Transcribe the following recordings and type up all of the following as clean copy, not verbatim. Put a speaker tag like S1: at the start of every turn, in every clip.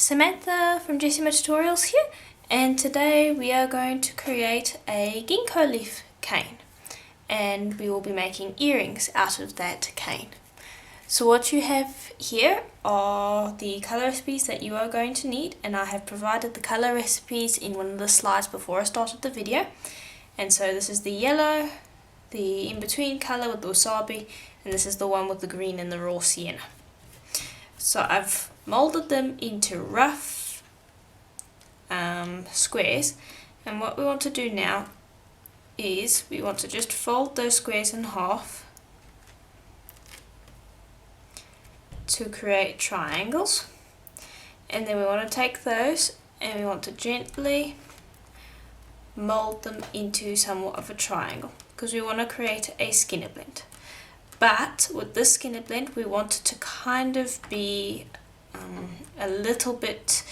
S1: Samantha from Jessima Tutorials here, and today we are going to create a ginkgo leaf cane, and we will be making earrings out of that cane. So what you have here are the colour recipes that you are going to need, and I have provided the colour recipes in one of the slides before I started the video. And so this is the yellow, the in-between colour with the wasabi, and this is the one with the green and the raw sienna. So I've moulded them into rough squares, and what we want to do now is we want to just fold those squares in half to create triangles, and then we want to take those and we want to gently mold them into somewhat of a triangle because we want to create a skinner blend. But with this skinner blend we want it to kind of be a little bit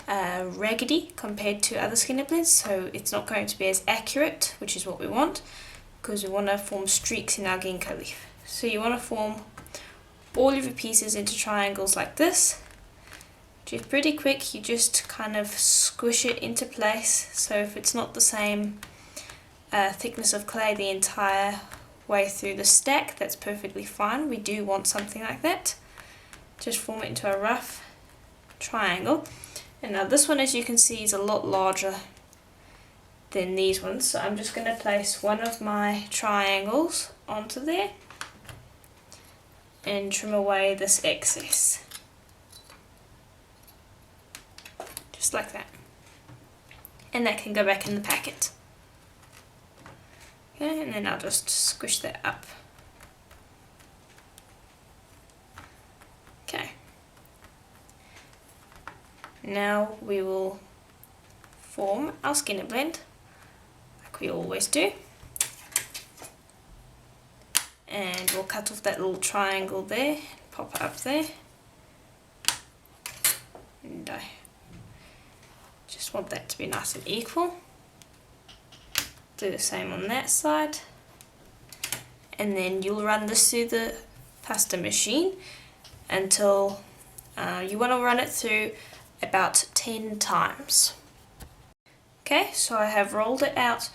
S1: raggedy compared to other skinner blends, so it's not going to be as accurate, which is what we want, because we want to form streaks in our ginkgo leaf. So you want to form all of your pieces into triangles like this, which is pretty quick. You just kind of squish it into place, so if it's not the same thickness of clay the entire way through the stack, that's perfectly fine. We do want something like that. Just form it into a rough triangle. And now this one, as you can see, is a lot larger than these ones, so I'm just going to place one of my triangles onto there and trim away this excess, just like that, and that can go back in the packet. Okay, and then I'll just squish that up. Okay, now we will form our skinner blend like we always do, and we'll cut off that little triangle there, pop it up there, and I just want that to be nice and equal. Do the same on that side, and then you'll run this through the pasta machine until you want to run it through about 10 times. Okay, so I have rolled it out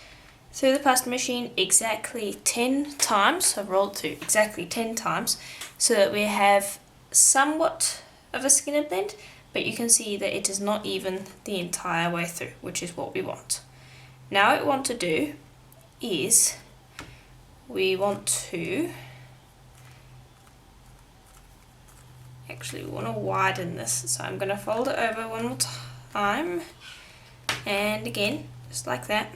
S1: through the pasta machine exactly 10 times. So I've rolled it through exactly 10 times so that we have somewhat of a skinner blend, but you can see that it is not even the entire way through, which is what we want. Now what we want to do is we want to widen this, so I'm going to fold it over one more time, and again just like that.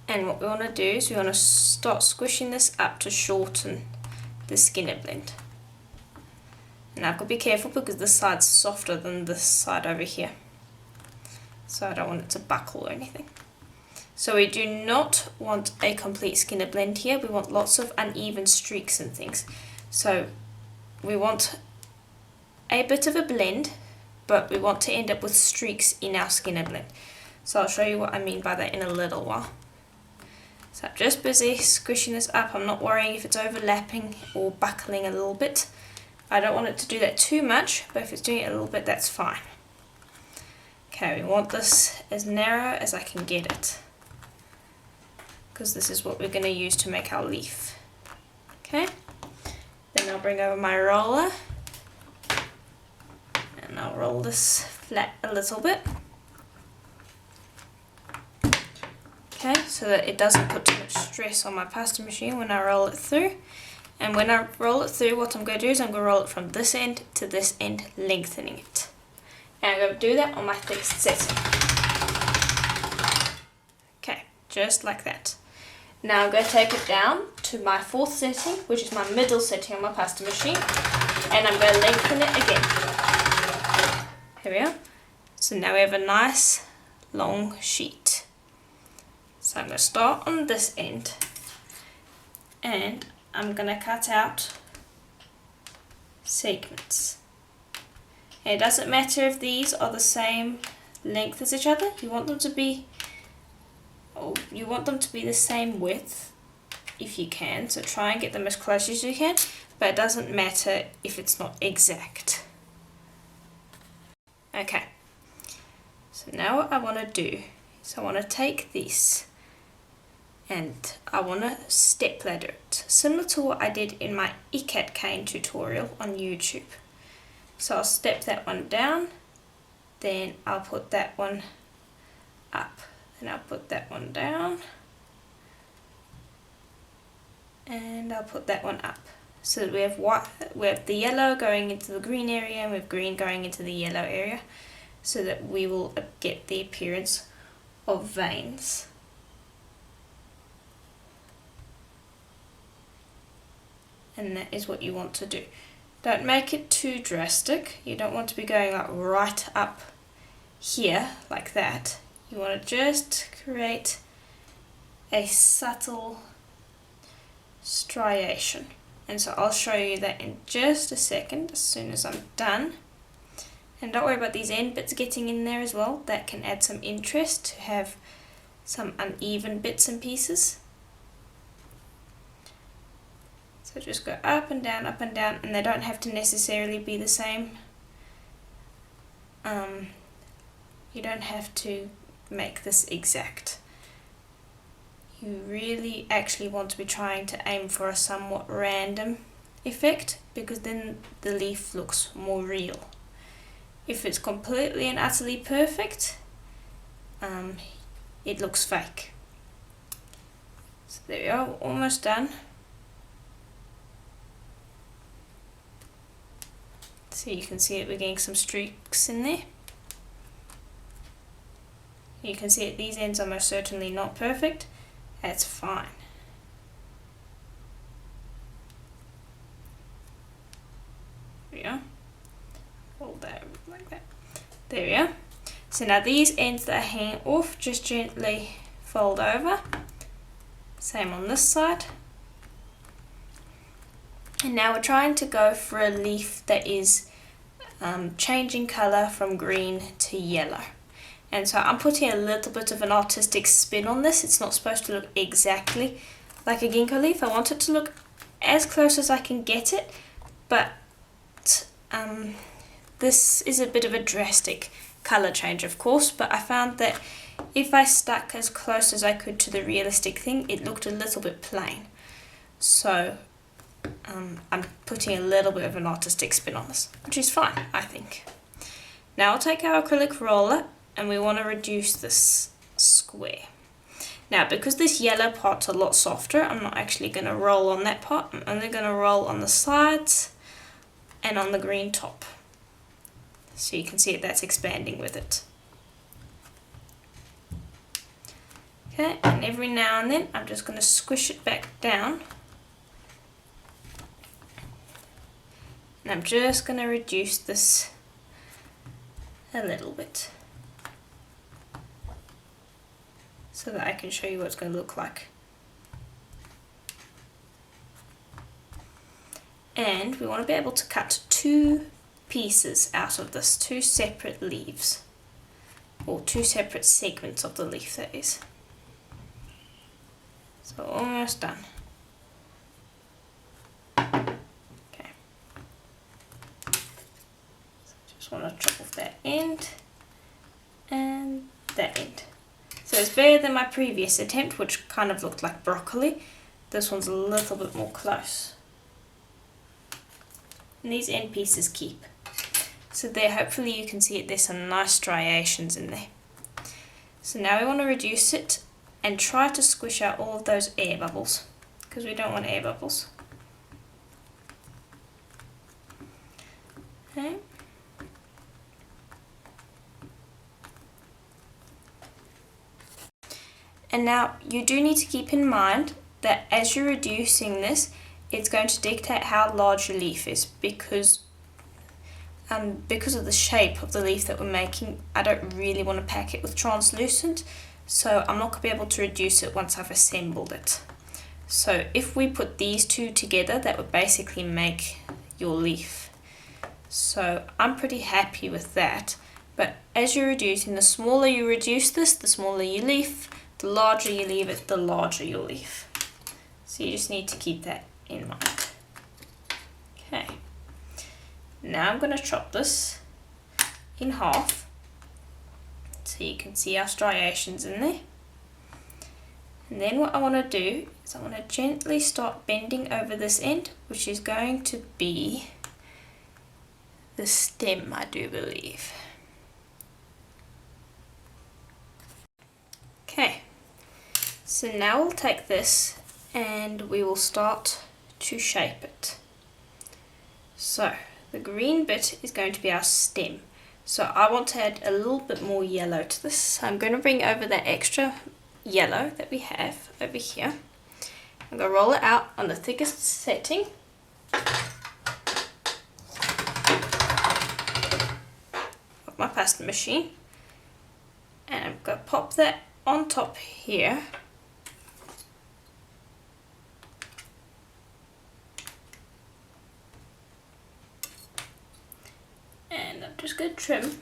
S1: And what we want to do is we want to start squishing this up to shorten the skinner blend. Now I've got to be careful because this side's softer than this side over here, so I don't want it to buckle or anything. So we do not want a complete skinner blend here, we want lots of uneven streaks and things. So we want a bit of a blend, but we want to end up with streaks in our skinner blend. So I'll show you what I mean by that in a little while. So I'm just busy squishing this up. I'm not worrying if it's overlapping or buckling a little bit. I don't want it to do that too much, but if it's doing it a little bit, that's fine. Okay, we want this as narrow as I can get it, because this is what we're going to use to make our leaf. Okay, then I'll bring over my roller and I'll roll this flat a little bit. Okay, so that it doesn't put too much stress on my pasta machine when I roll it through. And when I roll it through, what I'm going to do is I'm going to roll it from this end to this end, lengthening it. And I'm going to do that on my fixed setting. Okay, just like that. Now I'm going to take it down to my fourth setting, which is my middle setting on my pasta machine, and I'm going to lengthen it again. Here we are. So now we have a nice long sheet. So I'm going to start on this end, and I'm going to cut out segments. And it doesn't matter if these are the same length as each other. You want them to be the same width if you can, so try and get them as close as you can, but it doesn't matter if it's not exact. Okay, so now what I want to do is I want to take this and I want to step ladder it, similar to what I did in my ikat cane tutorial on YouTube. So I'll step that one down, then I'll put that one up, and I'll put that one down, and I'll put that one up. So that we have the yellow going into the green area, and we have green going into the yellow area, so that we will get the appearance of veins. And that is what you want to do. Don't make it too drastic. You don't want to be going like right up here like that. You want to just create a subtle striation. And so I'll show you that in just a second, as soon as I'm done. And don't worry about these end bits getting in there as well. That can add some interest to have some uneven bits and pieces. So just go up and down, and they don't have to necessarily be the same. You don't have to make this exact. You really actually want to be trying to aim for a somewhat random effect, because then the leaf looks more real. If it's completely and utterly perfect, it looks fake. So there we are, almost done. So you can see it, we're getting some streaks in there. You can see it, these ends are most certainly not perfect. That's fine. There we are. Hold that like that. There we are. So now these ends that are hanging off, just gently fold over. Same on this side. And now we're trying to go for a leaf that is changing colour from green to yellow. And so I'm putting a little bit of an artistic spin on this. It's not supposed to look exactly like a ginkgo leaf. I want it to look as close as I can get it, but this is a bit of a drastic colour change, of course, but I found that if I stuck as close as I could to the realistic thing, it looked a little bit plain. So I'm putting a little bit of an artistic spin on this, which is fine, I think. Now I'll take our acrylic roller, and we want to reduce this square. Now, because this yellow part's a lot softer, I'm not actually going to roll on that part. I'm only going to roll on the sides and on the green top. So you can see that's expanding with it. Okay, and every now and then I'm just going to squish it back down. And I'm just going to reduce this a little bit, so that I can show you what it's going to look like. And we want to be able to cut two pieces out of this, two separate leaves, or two separate segments of the leaf, that is. So almost done. Okay. So just want to chop off that end and that end. So it's better than my previous attempt, which kind of looked like broccoli. This one's a little bit more close. And these end pieces keep. So there, hopefully you can see it, there's some nice striations in there. So now we want to reduce it and try to squish out all of those air bubbles, because we don't want air bubbles. Okay. And now you do need to keep in mind that as you're reducing this, it's going to dictate how large your leaf is, because of the shape of the leaf that we're making. I don't really want to pack it with translucent, so I'm not going to be able to reduce it once I've assembled it. So if we put these two together, that would basically make your leaf. So I'm pretty happy with that. But as you're reducing, the smaller you reduce this, the smaller your leaf. The larger you leave it, the larger your leaf. So you just need to keep that in mind. Okay, now I'm going to chop this in half so you can see our striations in there. And then what I want to do is I want to gently start bending over this end, which is going to be the stem, I do believe. Okay, so now we'll take this and we will start to shape it. So the green bit is going to be our stem. So I want to add a little bit more yellow to this. So I'm going to bring over that extra yellow that we have over here. I'm going to roll it out on the thickest setting. Got my pasta machine. And I'm going to pop that on top here. And I'm just going to trim.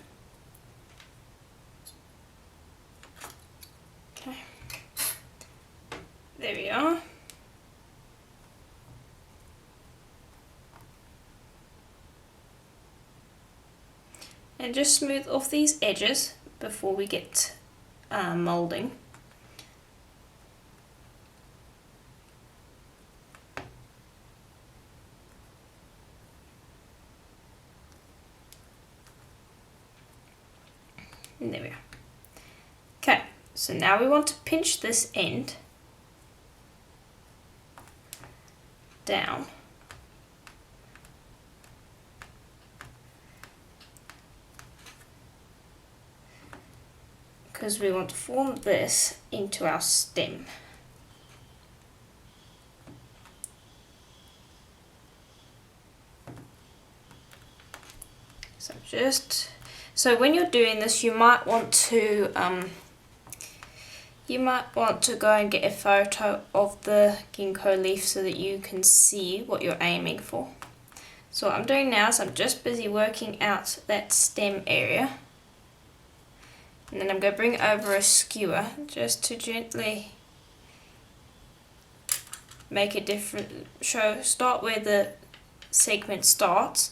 S1: Okay. There we are. And just smooth off these edges before we get moulding. And there we are. Okay, so now we want to pinch this end down. Because we want to form this into our stem. So when you're doing this, you might want to go and get a photo of the ginkgo leaf so that you can see what you're aiming for. So what I'm doing now is I'm just busy working out that stem area. And then I'm going to bring over a skewer just to gently make a different, start where the segment starts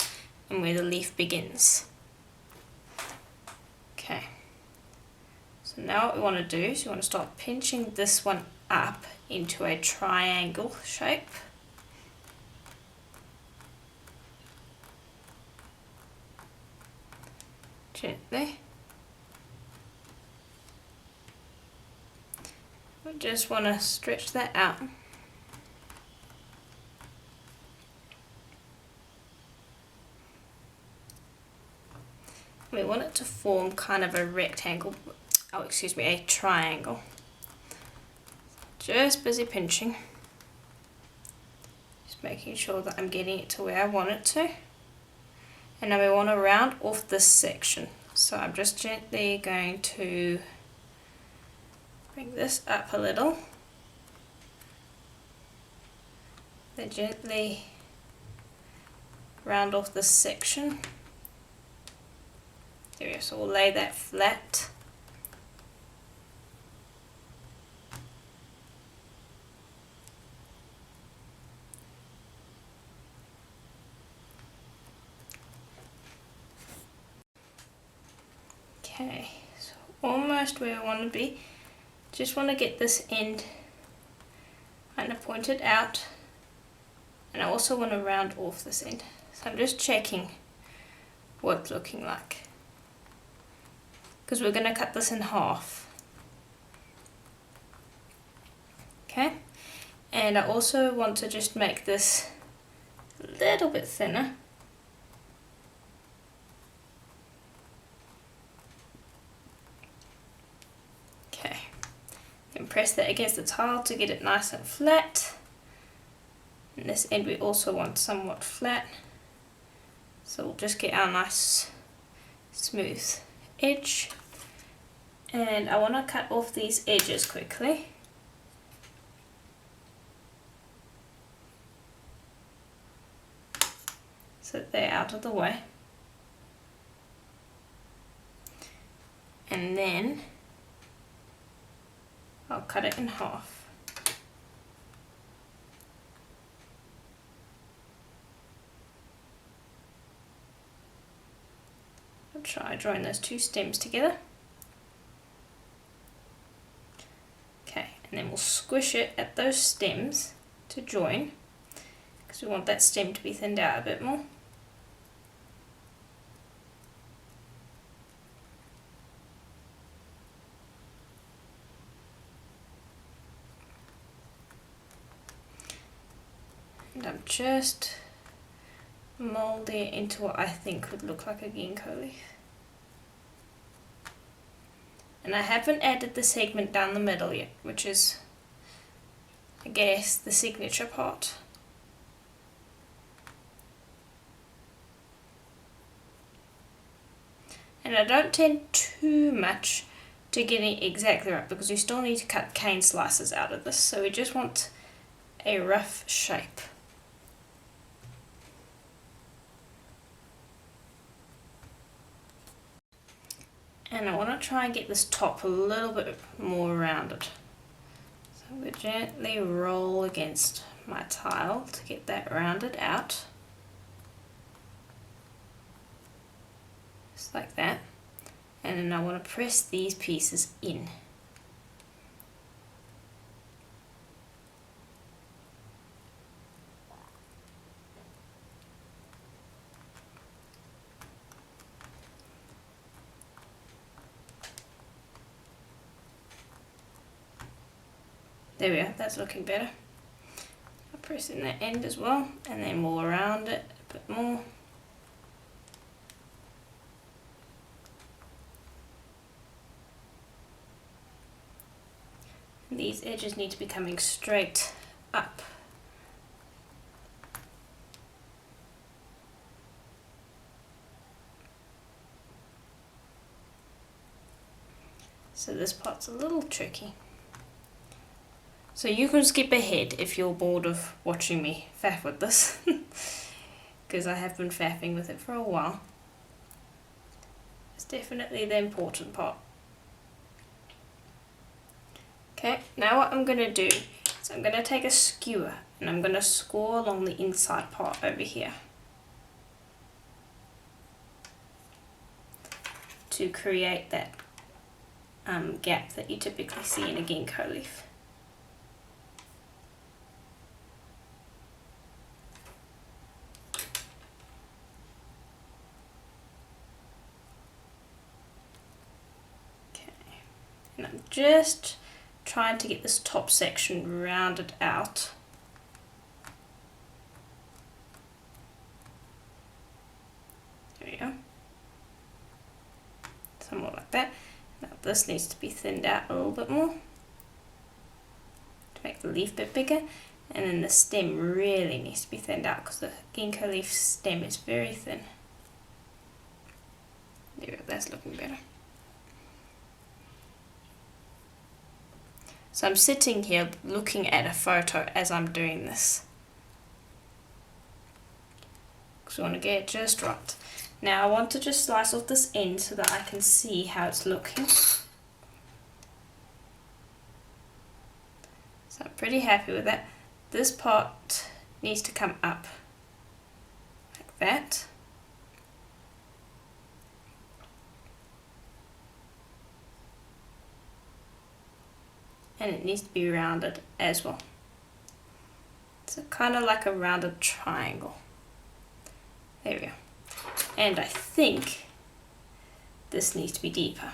S1: and where the leaf begins. Okay, so now what we want to do is we want to start pinching this one up into a triangle shape. Gently. We just want to stretch that out. We want it to form kind of a rectangle, a triangle. Just busy pinching. Just making sure that I'm getting it to where I want it to. And now we want to round off this section. So I'm just gently going to bring this up a little. Then gently round off this section. There we go, so we'll lay that flat. Okay, so almost where I want to be. Just want to get this end kind of pointed out, and I also want to round off this end. So I'm just checking what it's looking like, because we're going to cut this in half. Okay, and I also want to just make this a little bit thinner. Okay, then press that against the tile to get it nice and flat. And this end we also want somewhat flat, so we'll just get our nice smooth edge. And I want to cut off these edges quickly. So that they're out of the way. And then I'll cut it in half. I'll try drawing those two stems together. Okay, and then we'll squish it at those stems to join, because we want that stem to be thinned out a bit more. And I'm just moulding it into what I think would look like a ginkgo leaf. And I haven't added the segment down the middle yet, which is, I guess, the signature part. And I don't tend too much to getting it exactly right, because you still need to cut cane slices out of this, so we just want a rough shape. And I want to try and get this top a little bit more rounded. So I'm going to gently roll against my tile to get that rounded out. Just like that. And then I want to press these pieces in. There we go, that's looking better. I'll press in that end as well, and then we'll round it a bit more. And these edges need to be coming straight up. So this part's a little tricky. So you can skip ahead if you're bored of watching me faff with this, because I have been faffing with it for a while. It's definitely the important part. Okay, now what I'm going to do is I'm going to take a skewer and I'm going to score along the inside part over here to create that gap that you typically see in a ginkgo leaf. And I'm just trying to get this top section rounded out. There we go. Somewhat like that. Now this needs to be thinned out a little bit more to make the leaf a bit bigger. And then the stem really needs to be thinned out, because the ginkgo leaf stem is very thin. There we go, that's looking better. So I'm sitting here looking at a photo as I'm doing this, because we want to get it just right. Now I want to just slice off this end so that I can see how it's looking. So I'm pretty happy with that. This part needs to come up like that. And it needs to be rounded as well. So kind of like a rounded triangle. There we go. And I think this needs to be deeper.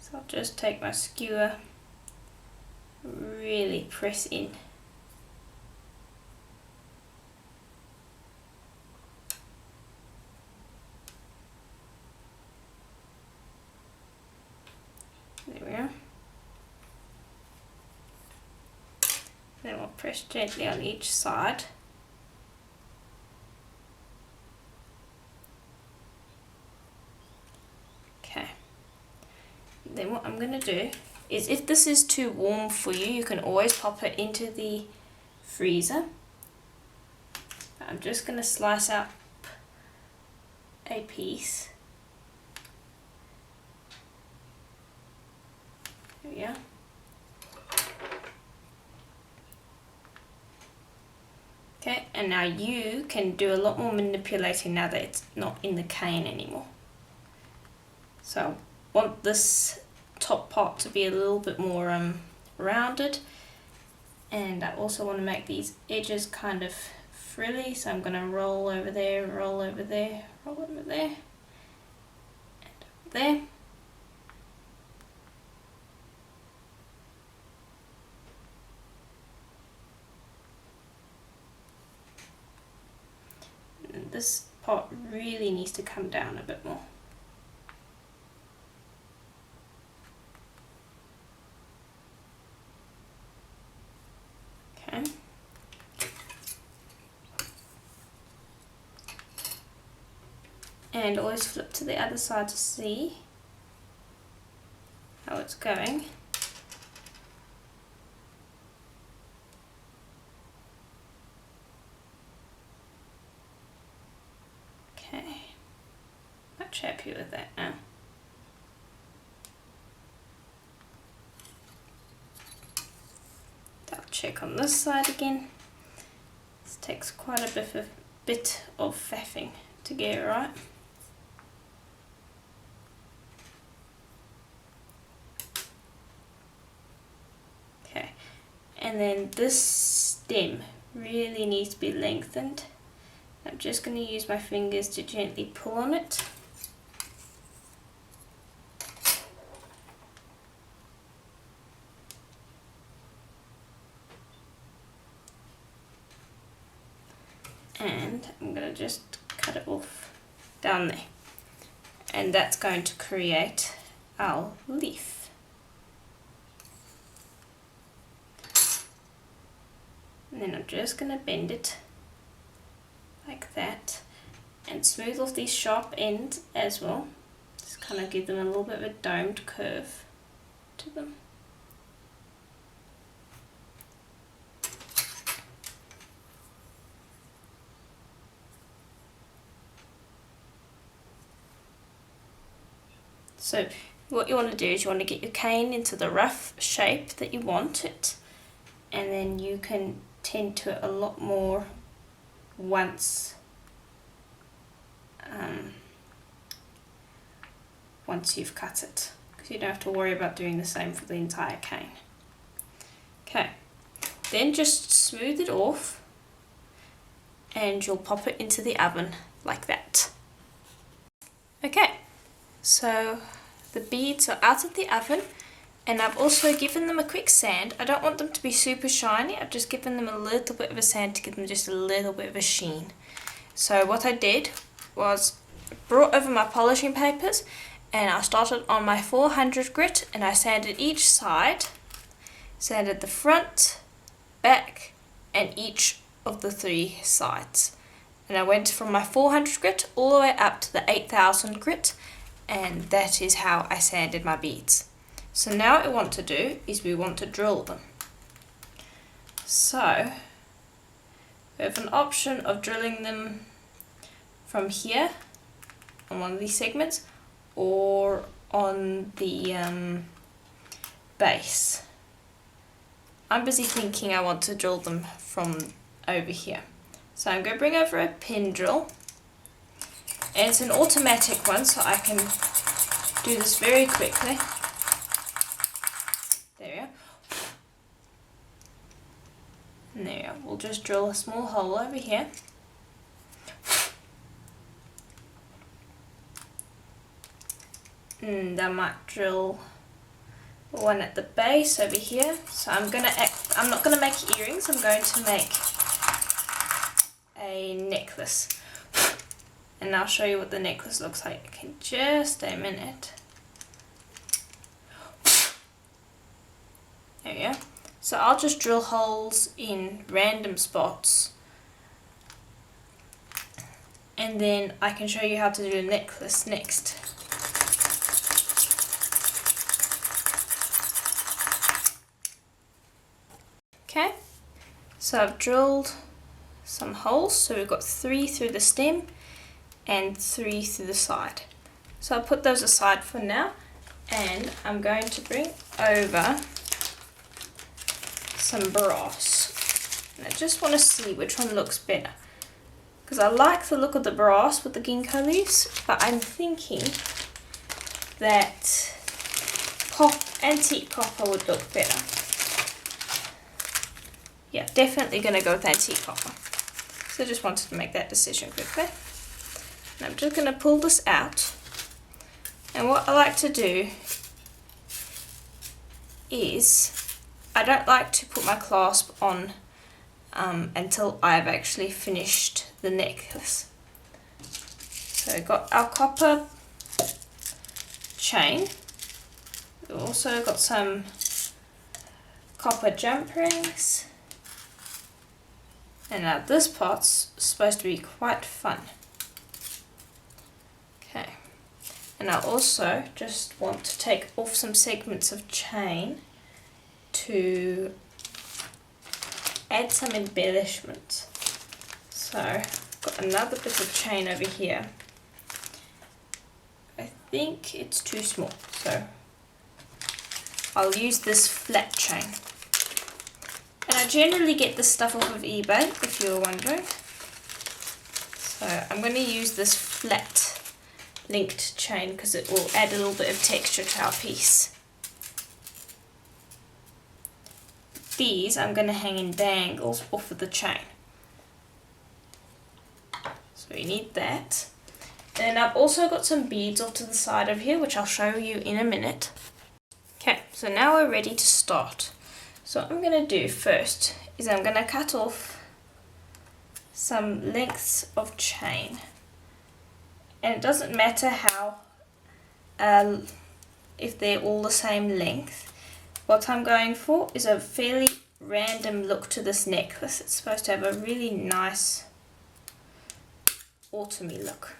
S1: So I'll just take my skewer, really press in. There we go. Then we'll press gently on each side. Okay. Then what I'm going to do is, if this is too warm for you, you can always pop it into the freezer. I'm just going to slice up a piece. There we go. Okay, and now you can do a lot more manipulating now that it's not in the cane anymore. So I want this top part to be a little bit more rounded, and I also want to make these edges kind of frilly, so I'm going to roll over there, roll over there, roll over there, and over there. And this part really needs to come down a bit more. Okay. And always flip to the other side to see how it's going. Okay, much happier with that now. I'll check on this side again. This takes quite a bit of faffing to get it right. Okay, and then this stem really needs to be lengthened. I'm just going to use my fingers to gently pull on it. And I'm going to just cut it off down there. And that's going to create our leaf. And then I'm just going to bend it like that and smooth off these sharp ends as well. Just kind of give them a little bit of a domed curve to them. So what you want to do is you want to get your cane into the rough shape that you want it, and then you can tend to it a lot more once you've cut it, because you don't have to worry about doing the same for the entire cane. Okay, then just smooth it off and you'll pop it into the oven like that. Okay, so the beads are out of the oven, and I've also given them a quick sand. I don't want them to be super shiny, I've just given them a little bit of a sand to give them just a little bit of a sheen. So what I did was brought over my polishing papers, and I started on my 400 grit and I sanded each side, sanded the front, back and each of the 3 sides. And I went from my 400 grit all the way up to the 8000 grit, and that is how I sanded my beads. So now what we want to do is we want to drill them. So we have an option of drilling them from here on one of these segments or on the base. I'm busy thinking I want to drill them from over here. So I'm going to bring over a pin drill, and it's an automatic one, so I can do this very quickly. There we go. And there we go. We'll just drill a small hole over here. And I might drill one at the base over here. So I'm not gonna make earrings, I'm going to make a necklace. And I'll show you what the necklace looks like in just a minute. There we go. So I'll just drill holes in random spots, and then I can show you how to do a necklace next. Okay, so I've drilled some holes, so we've got 3 through the stem and 3 through the side. So I'll put those aside for now, and I'm going to bring over some brass. And I just want to see which one looks better, because I like the look of the brass with the ginkgo leaves, but I'm thinking that antique copper would look better. Yeah, definitely going to go with antique copper. So I just wanted to make that decision quickly. And I'm just going to pull this out. And what I like to do is, I don't like to put my clasp on until I've actually finished the necklace. So we've got our copper chain. We've also got some copper jump rings. And now this part's supposed to be quite fun. Okay. And I also just want to take off some segments of chain to add some embellishment. So I've got another bit of chain over here. I think it's too small, so I'll use this flat chain. And I generally get this stuff off of eBay, if you're wondering. So I'm going to use this flat linked chain because it will add a little bit of texture to our piece. These I'm going to hang in dangles off of the chain. So you need that. And I've also got some beads off to the side of here, which I'll show you in a minute. Okay, so now we're ready to start. So what I'm going to do first is I'm going to cut off some lengths of chain. And it doesn't matter how, if they're all the same length. What I'm going for is a fairly random look to this necklace. It's supposed to have a really nice autumny look.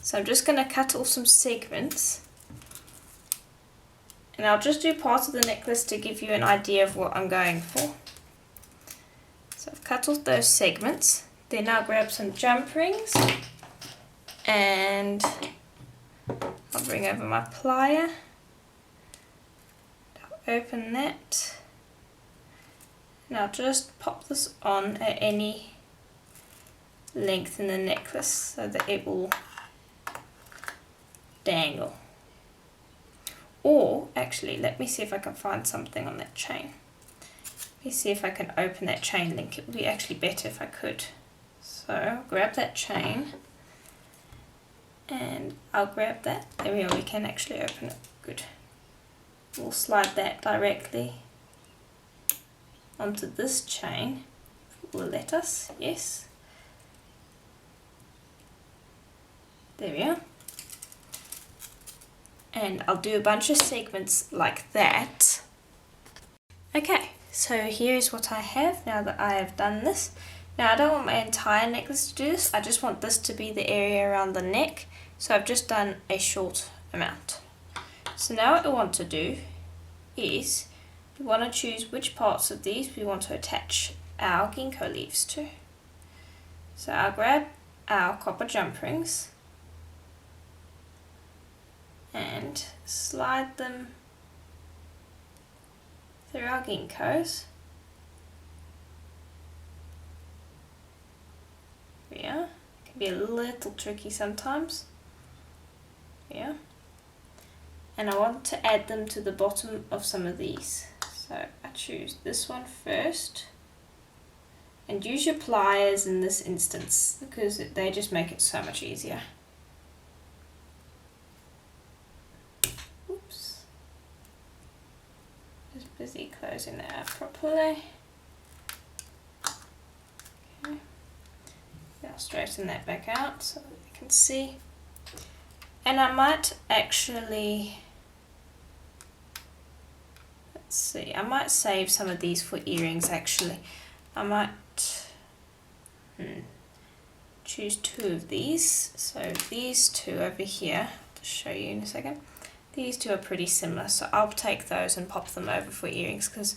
S1: So I'm just going to cut off some segments. And I'll just do part of the necklace to give you an idea of what I'm going for. So I've cut off those segments. Then I'll grab some jump rings. And I'll bring over my plier. I'll open that. And I'll just pop this on at any length in the necklace so that it will dangle. Or, actually, let me see if I can find something on that chain. Let me see if I can open that chain link. It would be actually better if I could. So, grab that chain. And I'll grab that. There we are, we can actually open it. Good. We'll slide that directly onto this chain. It will let us, yes. There we are. And I'll do a bunch of segments like that. Okay, so here's what I have now that I have done this. Now I don't want my entire necklace to do this, I just want this to be the area around the neck. So I've just done a short amount. So now what I want to do is, we want to choose which parts of these we want to attach our ginkgo leaves to. So I'll grab our copper jump rings and slide them through our ginkgos. Yeah, it can be a little tricky sometimes. Yeah, and I want to add them to the bottom of some of these. So I choose this one first, and use your pliers in this instance because they just make it so much easier. Just busy closing that up properly. Okay. I'll straighten that back out so that you can see. And I might actually, let's see, I might save some of these for earrings actually. I might choose two of these. So these two over here, I'll show you in a second. These two are pretty similar, so I'll take those and pop them over for earrings because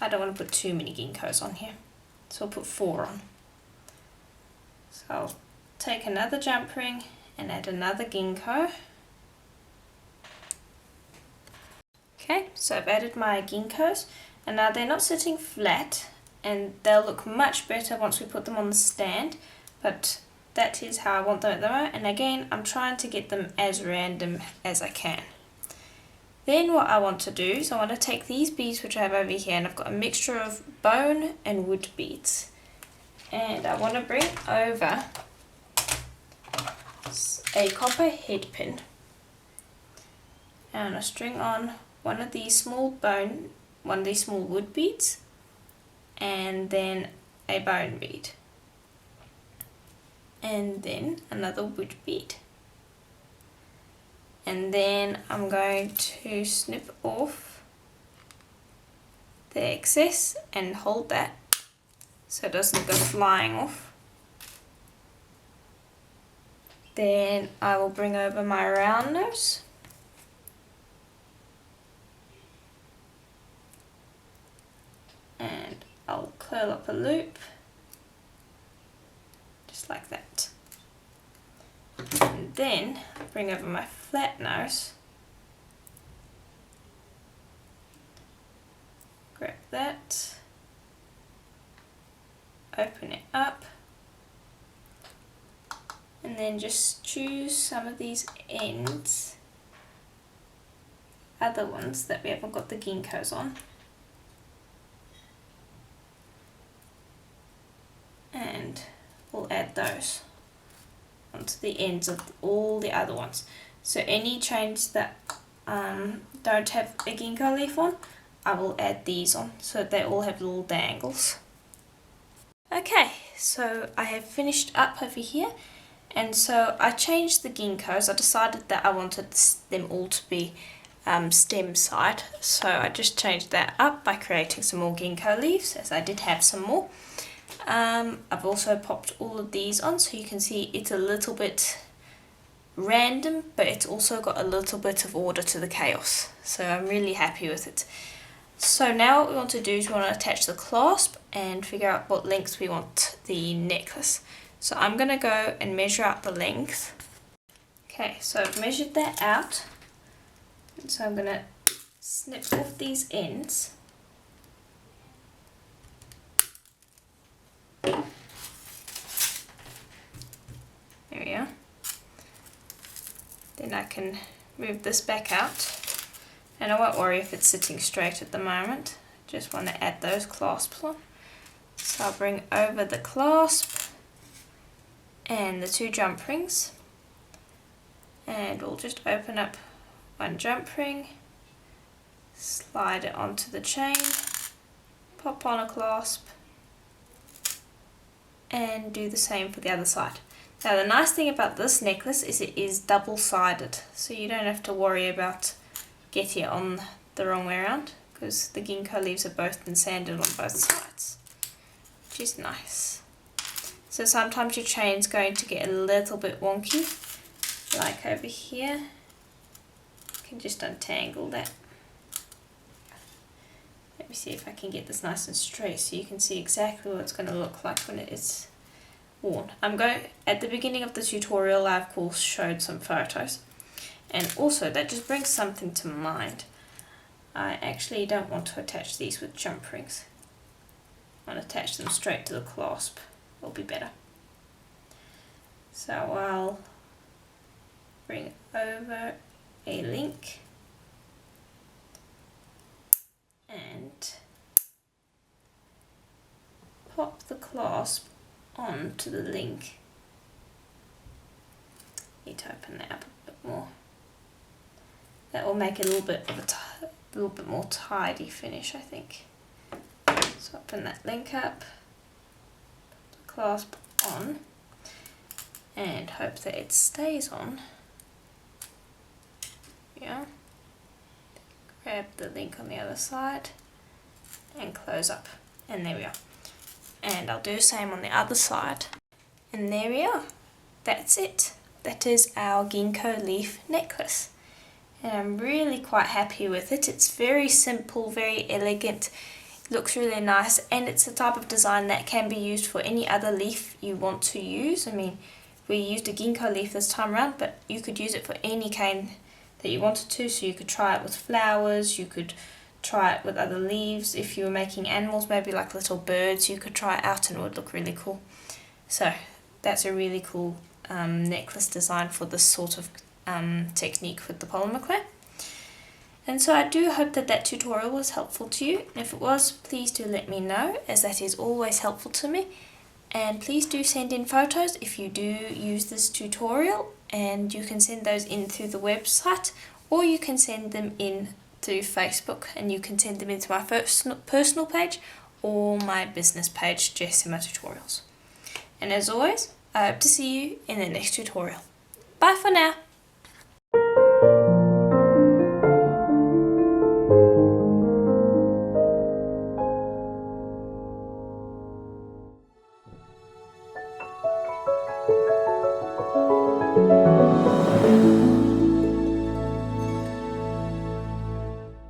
S1: I don't want to put too many ginkgos on here. So I'll put 4 on. So I'll take another jump ring and add another ginkgo. Okay, so I've added my ginkgos, and now they're not sitting flat, and they'll look much better once we put them on the stand, but that is how I want them at the moment. And again, I'm trying to get them as random as I can. Then what I want to do is I want to take these beads which I have over here, and I've got a mixture of bone and wood beads. And I want to bring over a copper head pin. And I string on one of these small wood beads, and then a bone bead. And then another wood bead. And then I'm going to snip off the excess and hold that so it doesn't go flying off. Then I will bring over my round nose. And I'll curl up a loop, just like that. And then bring over my flat nose, grab that, open it up, and then just choose some of these ends, other ones that we haven't got the ginkgos on, and we'll add those onto the ends of all the other ones. So any chains that don't have a ginkgo leaf on, I will add these on so that they all have little dangles. Okay, so I have finished up over here, and so I changed the ginkgos. I decided that I wanted them all to be stem side, so I just changed that up by creating some more ginkgo leaves, as I did have some more. I've also popped all of these on, so you can see it's a little bit random, but it's also got a little bit of order to the chaos, so I'm really happy with it. So now what we want to do is we want to attach the clasp and figure out what length we want the necklace. So I'm going to go and measure out the length. Okay, so I've measured that out, and so I'm going to snip off these ends. There we are. Then I can move this back out, and I won't worry if it's sitting straight at the moment. Just want to add those clasps on. So I'll bring over the clasp and the two jump rings, and we'll just open up one jump ring, slide it onto the chain, pop on a clasp, and do the same for the other side. Now the nice thing about this necklace is it is double-sided, so you don't have to worry about getting it on the wrong way around, because the ginkgo leaves are both been sanded on both sides, which is nice. So sometimes your chain's going to get a little bit wonky, like over here. You can just untangle that. Let me see if I can get this nice and straight so you can see exactly what it's going to look like when it is worn. At the beginning of the tutorial I of course showed some photos, and also that just brings something to mind. I actually don't want to attach these with jump rings. I want to attach them straight to the clasp. It'll be better. So I'll bring over a link and pop the clasp onto the link. Need to open that up a bit more. That will make it a little bit more tidy finish, I think. So open that link up, put the clasp on, and hope that it stays on. Yeah. Grab the link on the other side and close up, and there we are. And I'll do the same on the other side, and there we are. That's it. That is our ginkgo leaf necklace, and I'm really quite happy with it. It's very simple, very elegant, looks really nice, and it's the type of design that can be used for any other leaf you want to use. I mean, we used a ginkgo leaf this time around, but you could use it for any cane that you wanted to. So you could try it with flowers, you could try it with other leaves. If you were making animals, maybe like little birds, you could try it out and it would look really cool. So that's a really cool necklace design for this sort of technique with the polymer clay. And so I do hope that that tutorial was helpful to you. And if it was, please do let me know, as that is always helpful to me. And please do send in photos if you do use this tutorial, and you can send those in through the website, or you can send them in through Facebook, and you can send them into my personal page or my business page, Jess Emma Tutorials. And as always, I hope to see you in the next tutorial. Bye for now.